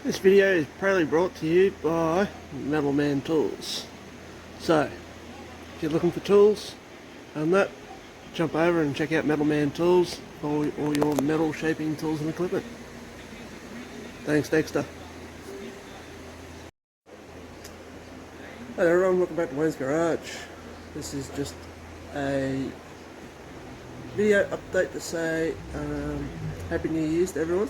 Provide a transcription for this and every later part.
This video is proudly brought to you by Metal Man Tools. So, if you're looking for tools and that, jump over and check out Metal Man Tools for all your metal shaping tools and equipment. Thanks, Dexter. Hey everyone, welcome back to Wayne's Garage. This is just a video update to say Happy New Year's to everyone.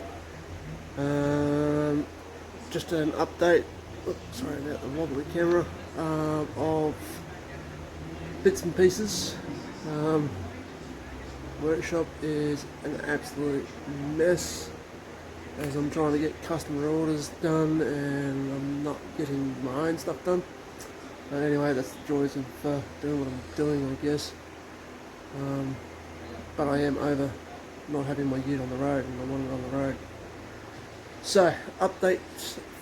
Just an update, sorry about the wobbly camera, of bits and pieces. Workshop is an absolute mess as I'm trying to get customer orders done and I'm not getting my own stuff done. But anyway, that's the joys of doing what I'm doing, I guess. But I am over not having my ute on the road, and I want it on the road. So, update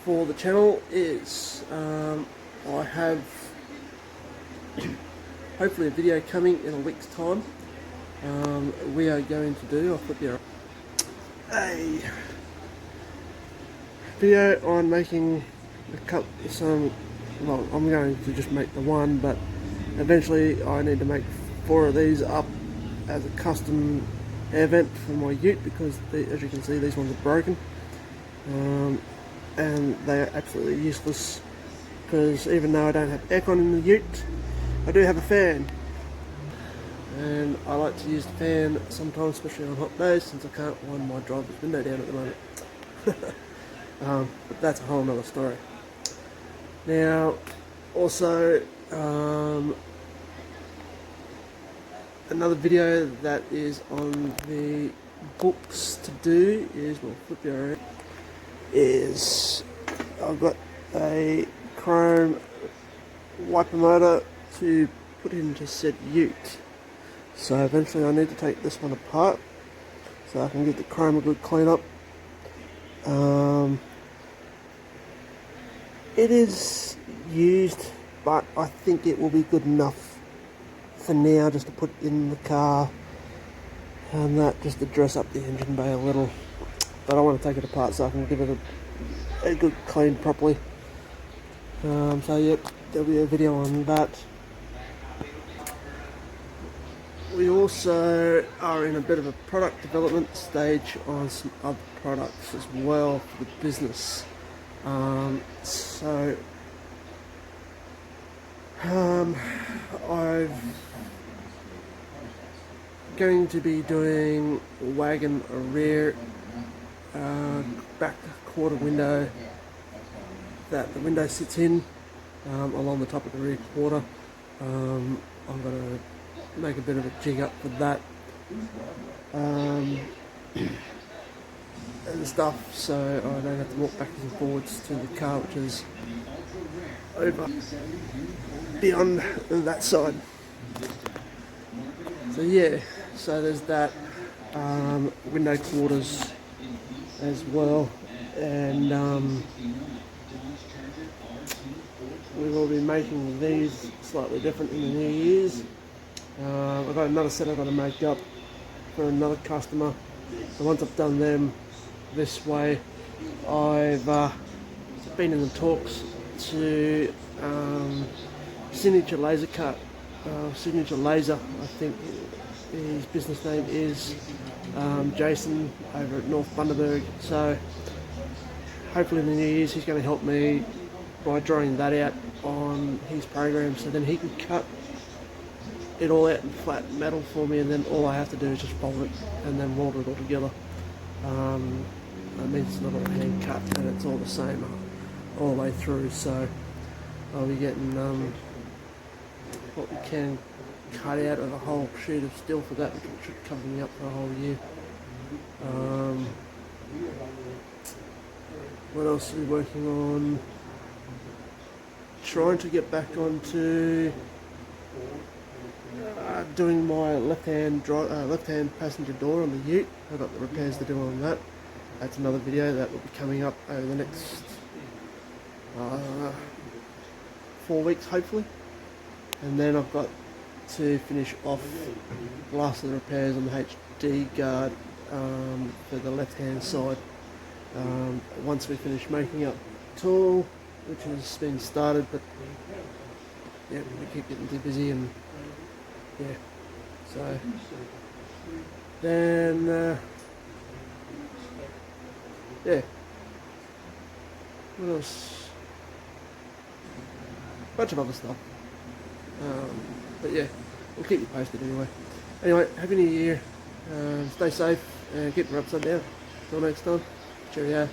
for the channel is I have hopefully a video coming in a week's time. We are going to do, I'll flip you a video on making well, I'm going to just make the one, but eventually I need to make 4 of these up as a custom air vent for my ute because as you can see these ones are broken. And they are absolutely useless because even though I don't have aircon in the ute, I do have a fan, and I like to use the fan sometimes, especially on hot days, since I can't wind my driver's window down at the moment. But that's a whole nother story. Now, also another video that is on the books to do is, well, flip you around, is I've got a chrome wiper motor to put into said ute. So eventually I need to take this one apart so I can give the chrome a good clean up. It is used, but I think it will be good enough for now just to put in the car and that, just to dress up the engine bay a little. But I want to take it apart so I can give it a good clean properly. So yep, there'll be a video on that. We also are in a bit of a product development stage on some other products as well for the business. So I'm going to be doing wagon rear back quarter window that the window sits in along the top of the rear quarter. I'm going to make a bit of a jig up for that and stuff, so I don't have to walk backwards and forwards to the car, which is over beyond that side. So yeah, so there's that, window quarters as well, and we will be making these slightly different in the New Year's. I've got another set I've got to make up for another customer, so once I've done them this way, I've been in the talks to Signature Laser Cut, Signature Laser, I think his business name is, Jason over at North Bundaberg. So hopefully in the New Year's he's going to help me by drawing that out on his program, so then he can cut it all out in flat metal for me, and then all I have to do is just fold it and then weld it all together. That means it's not all hand cut and it's all the same all the way through, so I'll be getting what we can cut out of a whole sheet of steel for that, which should cover me up for a whole year. What else are we working on? Trying to get back onto doing my left-hand passenger door on the ute. I've got the repairs to do on that. That's another video that will be coming up over the next 4 weeks hopefully. And then I've got to finish off the last of the repairs on the HD guard for the left-hand side once we finish making up tool, which has been started, but yeah, we keep getting too busy, and yeah, so then yeah, what else? Bunch of other stuff, but yeah, we'll keep you posted anyway. Anyway, happy New Year, stay safe and keep your upside down. Till next time, cheerio.